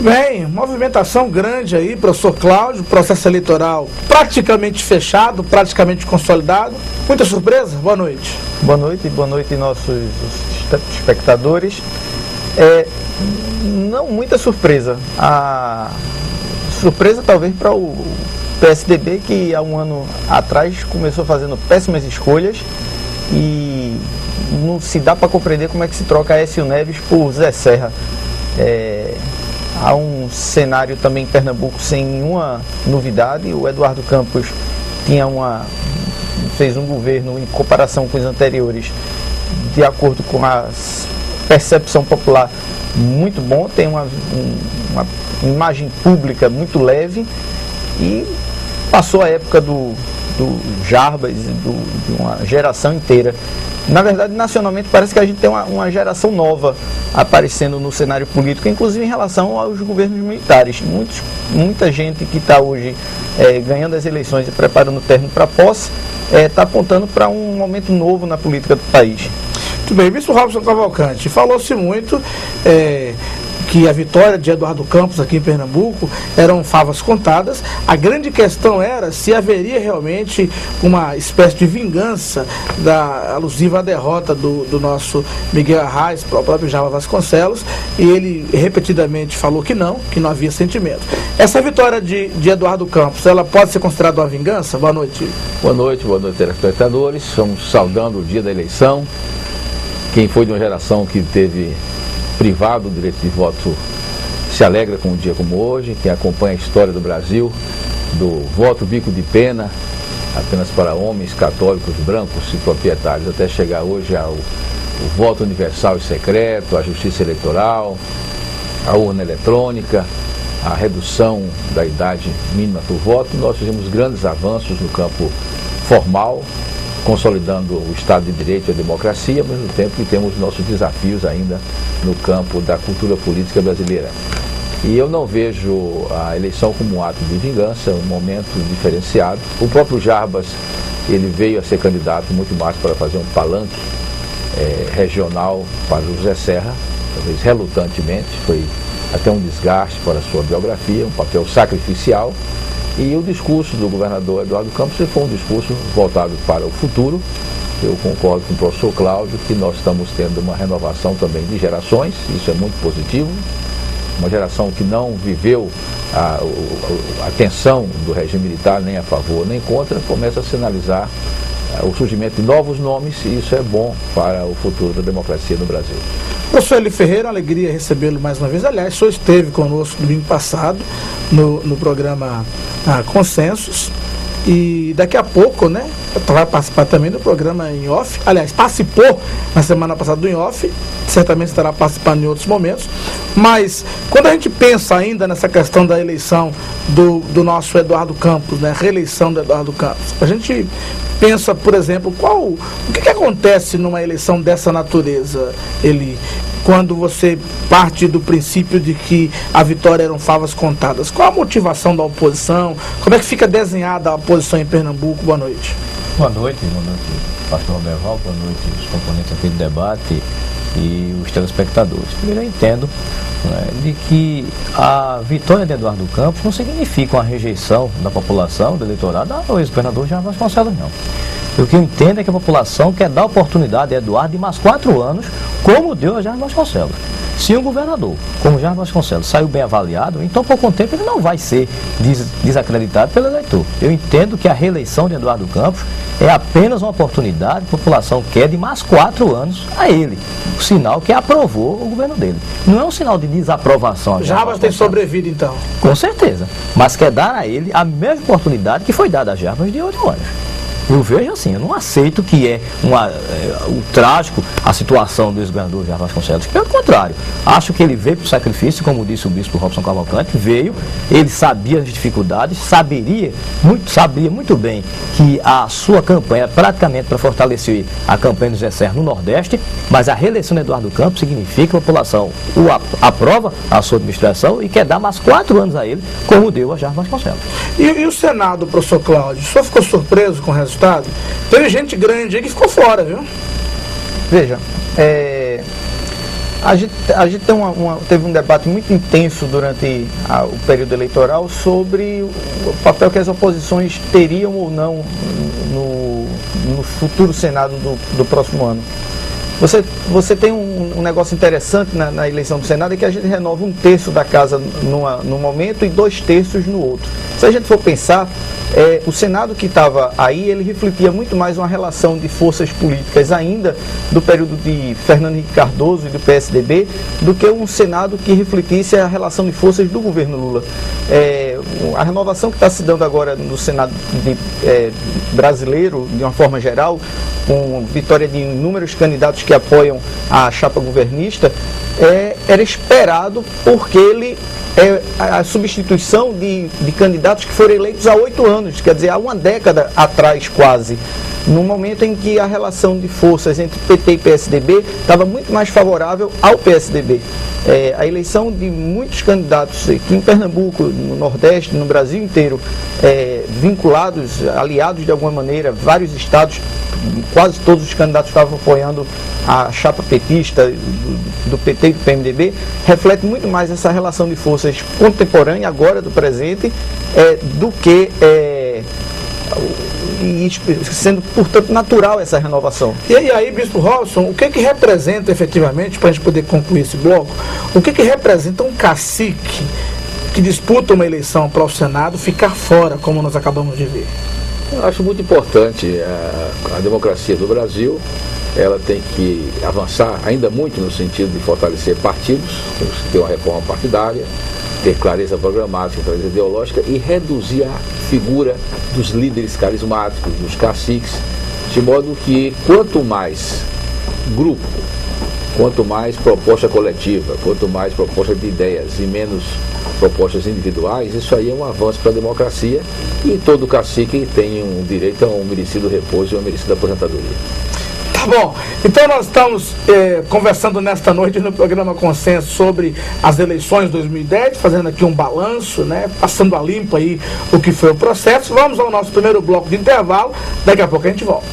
bem, movimentação grande aí, professor Cláudio, processo eleitoral praticamente fechado, praticamente consolidado. Muita surpresa? Boa noite. Boa noite nossos espectadores. Não muita surpresa. A surpresa talvez para o PSDB, que há um ano atrás começou fazendo péssimas escolhas e não se dá para compreender como é que se troca Aécio Neves por Zé Serra. Há um cenário também em Pernambuco sem nenhuma novidade. O Eduardo Campos fez um governo em comparação com os anteriores, de acordo com a percepção popular, muito bom, tem uma imagem pública muito leve e passou a época do Jarbas, de uma geração inteira. Na verdade, nacionalmente, parece que a gente tem uma geração nova aparecendo no cenário político, inclusive em relação aos governos militares. Muita gente que está hoje ganhando as eleições e preparando o termo para posse, está apontando para um momento novo na política do país. Muito bem, ministro Robson Cavalcante, falou-se muito que a vitória de Eduardo Campos aqui em Pernambuco eram favas contadas. A grande questão era se haveria realmente uma espécie de vingança alusiva à derrota do nosso Miguel Arraes, o próprio Jarbas Vasconcelos, e ele repetidamente falou que não havia sentimento. Essa vitória de Eduardo Campos, ela pode ser considerada uma vingança? Boa noite. Boa noite, telespectadores. Estamos saudando o dia da eleição. Quem foi de uma geração que teve privado do direito de voto se alegra com um dia como hoje. Quem acompanha a história do Brasil, do voto bico de pena, apenas para homens católicos brancos e proprietários, até chegar hoje ao voto universal e secreto, a justiça eleitoral, a urna eletrônica, a redução da idade mínima para o voto, nós fizemos grandes avanços no campo formal, consolidando o Estado de Direito e a democracia, ao mesmo tempo que temos nossos desafios ainda no campo da cultura política brasileira. E eu não vejo a eleição como um ato de vingança, é um momento diferenciado. O próprio Jarbas, ele veio a ser candidato muito mais para fazer um palanque regional para o Zé Serra, talvez relutantemente, foi até um desgaste para a sua biografia, um papel sacrificial. E o discurso do governador Eduardo Campos foi um discurso voltado para o futuro. Eu concordo com o professor Cláudio que nós estamos tendo uma renovação também de gerações, isso é muito positivo. Uma geração que não viveu a tensão do regime militar, nem a favor nem contra, começa a sinalizar o surgimento de novos nomes, e isso é bom para o futuro da democracia no Brasil. Professor Eli Ferreira, alegria recebê-lo mais uma vez. Aliás, o senhor esteve conosco domingo passado no programa Consensos, e daqui a pouco, vai participar também do programa em off. Aliás, participou na semana passada do em off, certamente estará participando em outros momentos. Mas quando a gente pensa ainda nessa questão da eleição do nosso Eduardo Campos, reeleição do Eduardo Campos, a gente pensa, por exemplo, o que acontece numa eleição dessa natureza, quando você parte do princípio de que a vitória eram favas contadas? Qual a motivação da oposição? Como é que fica desenhada a oposição em Pernambuco? Boa noite. Boa noite, pastor Roberval, boa noite os componentes aqui do debate e os telespectadores. Primeiro, eu entendo de que a vitória de Eduardo Campos não significa uma rejeição da população, do eleitorado, ao ex-governador Jarbas Vasconcelos, não. O que eu entendo é que a população quer dar oportunidade a Eduardo de mais 4 anos, como deu a Jarbas Vasconcelos. Se um governador, como Jarbas Vasconcelos, saiu bem avaliado, então por pouco tempo ele não vai ser desacreditado pelo eleitor. Eu entendo que a reeleição de Eduardo Campos é apenas uma oportunidade, a população quer de mais 4 anos a ele. O sinal que aprovou o governo dele. Não é um sinal de desaprovação. Jarbas tem sobrevivido, então? Com certeza. Mas quer dar a ele a mesma oportunidade que foi dada a Jarbas de 8 anos. Eu vejo assim, eu não aceito que o trágico a situação do ex-governador Jarbas Vasconcelos. Pelo contrário, acho que ele veio para o sacrifício, como disse o bispo Robson Cavalcante, ele sabia as dificuldades, sabia muito bem que a sua campanha era praticamente para fortalecer a campanha do Zé Serra no Nordeste, mas a reeleição de Eduardo Campos significa que a população aprova a sua administração e quer dar mais 4 anos a ele, como deu a Jarbas Vasconcelos. E o Senado, professor Cláudio, o senhor ficou surpreso com o resultado? Teve gente grande aí que ficou fora, viu? Veja, A gente teve um debate muito intenso durante o período eleitoral sobre o papel que as oposições teriam ou não no futuro Senado do próximo ano. Você tem um negócio interessante na eleição do Senado, é que a gente renova 1/3 da casa num momento e 2/3 no outro. Se a gente for pensar, o Senado que estava aí, ele refletia muito mais uma relação de forças políticas ainda do período de Fernando Henrique Cardoso e do PSDB, do que um Senado que refletisse a relação de forças do governo Lula. A renovação que está se dando agora no Senado brasileiro, de uma forma geral, com vitória de inúmeros candidatos que apoiam a chapa governista, era esperado, porque ele a substituição de candidatos que foram eleitos há 8 anos, quer dizer, há uma década atrás quase, no momento em que a relação de forças entre PT e PSDB estava muito mais favorável ao PSDB. A eleição de muitos candidatos aqui em Pernambuco, no Nordeste, no Brasil inteiro, vinculados, aliados de alguma maneira, vários estados, quase todos os candidatos estavam apoiando a chapa petista do PT e do PMDB, reflete muito mais essa relação de forças contemporânea, agora do presente, do que sendo, portanto, natural essa renovação. E aí, Bispo Robson, o que representa efetivamente, para a gente poder concluir esse bloco, o que representa um cacique que disputa uma eleição para o Senado ficar fora, como nós acabamos de ver? Eu acho muito importante a democracia do Brasil. Ela tem que avançar ainda muito no sentido de fortalecer partidos, temos que ter uma reforma partidária, ter clareza programática, clareza ideológica e reduzir a figura dos líderes carismáticos, dos caciques, de modo que quanto mais grupo, quanto mais proposta coletiva, quanto mais proposta de ideias e menos propostas individuais, isso aí é um avanço para a democracia, e todo cacique tem um direito a um merecido repouso e uma merecida aposentadoria. Tá bom, então nós estamos conversando nesta noite no programa Consenso sobre as eleições de 2010, fazendo aqui um balanço, né, passando a limpo aí o que foi o processo. Vamos ao nosso primeiro bloco de intervalo, daqui a pouco a gente volta.